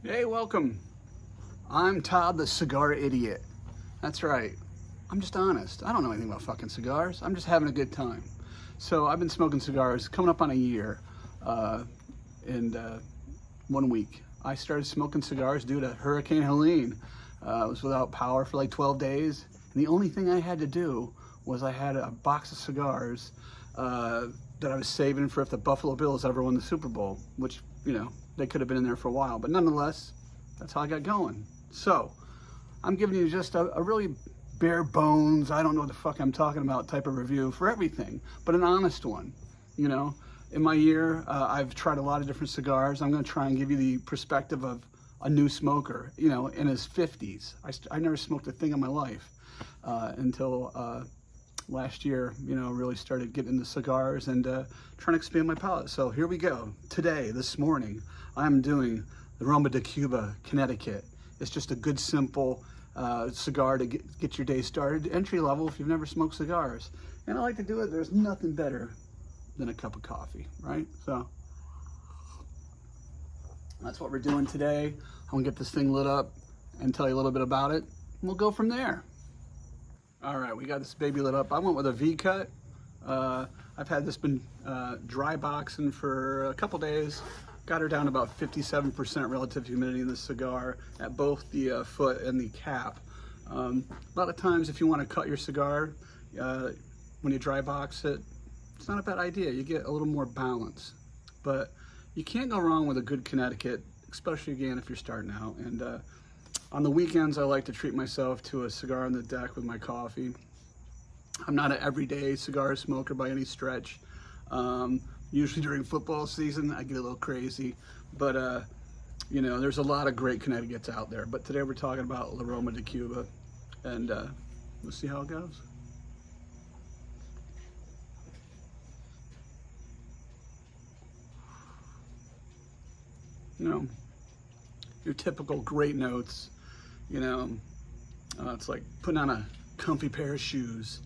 Hey, welcome. I'm Todd the Cigar Idiot. That's right. I'm just honest. I don't know anything about fucking cigars. I'm just having a good time. So I've been smoking cigars coming up on a year in 1 week. I started smoking cigars due to Hurricane Helene. I was without power for like 12 days. And the only thing I had to do was I had a box of cigars that I was saving for if the Buffalo Bills ever won the Super Bowl, which, you know, they could have been in there for a while, but nonetheless, that's how I got going. So, I'm giving you just a really bare bones, I don't know what the fuck I'm talking about type of review for everything, but an honest one. You know, in my year, I've tried a lot of different cigars. I'm gonna try and give you the perspective of a new smoker, you know, in his 50s. I never smoked a thing in my life until last year, you know, really started getting into cigars and trying to expand my palate. So here we go. Today, this morning, I'm doing the Roma de Cuba, Connecticut. It's just a good, simple cigar to get your day started, entry level if you've never smoked cigars. And I like to do it, there's nothing better than a cup of coffee, right? So that's what we're doing today. I'm gonna get this thing lit up and tell you a little bit about it. And we'll go from there. All right, we got this baby lit up. I went with a V-cut. I've had this been dry boxing for a couple days. Got her down to about 57% relative humidity in the cigar at both the foot and the cap. A lot of times if you want to cut your cigar, when you dry box it, it's not a bad idea. You get a little more balance. But you can't go wrong with a good Connecticut, especially again if you're starting out. And on the weekends, I like to treat myself to a cigar on the deck with my coffee. I'm not an everyday cigar smoker by any stretch. Usually during football season, I get a little crazy. But, you know, there's a lot of great Connecticut's out there. But today we're talking about La Roma de Cuba. And we'll see how it goes. You know, your typical great notes. You know, it's like putting on a comfy pair of shoes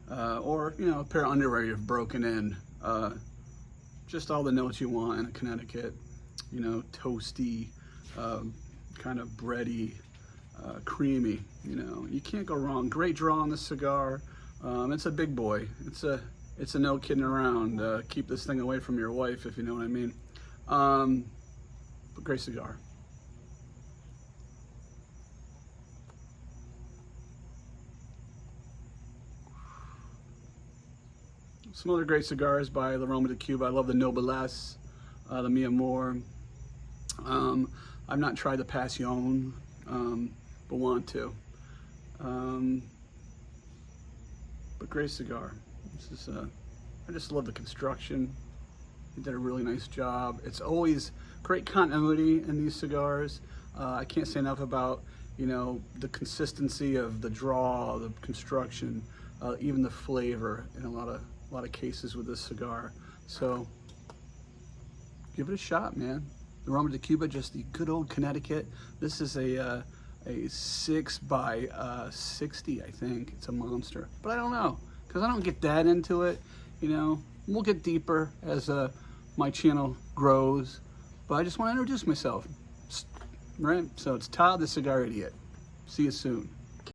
or, you know, a pair of underwear you've broken in. Just all the notes you want in a Connecticut. You know, toasty, kind of bready, creamy. You know, you can't go wrong. Great draw on the cigar. It's a big boy. It's a no kidding around. Keep this thing away from your wife, if you know what I mean. But great cigar. Some other great cigars by La Roma de Cuba. I love the Noblesse, the Mi Amor. I've not tried the Passion, but want to. But great cigar. This is, I just love the construction. They did a really nice job. It's always great continuity in these cigars. I can't say enough about, you know, the consistency of the draw, the construction, even the flavor in a lot of cases with this cigar. So give it a shot, man. The Roma de Cuba, just the good old Connecticut. This is a 6 by 60, I think. It's a monster, but I don't know because I don't get that into it. You know, we'll get deeper as my channel grows, but I just want to introduce myself, right? So it's Todd the Cigar Idiot. See you soon.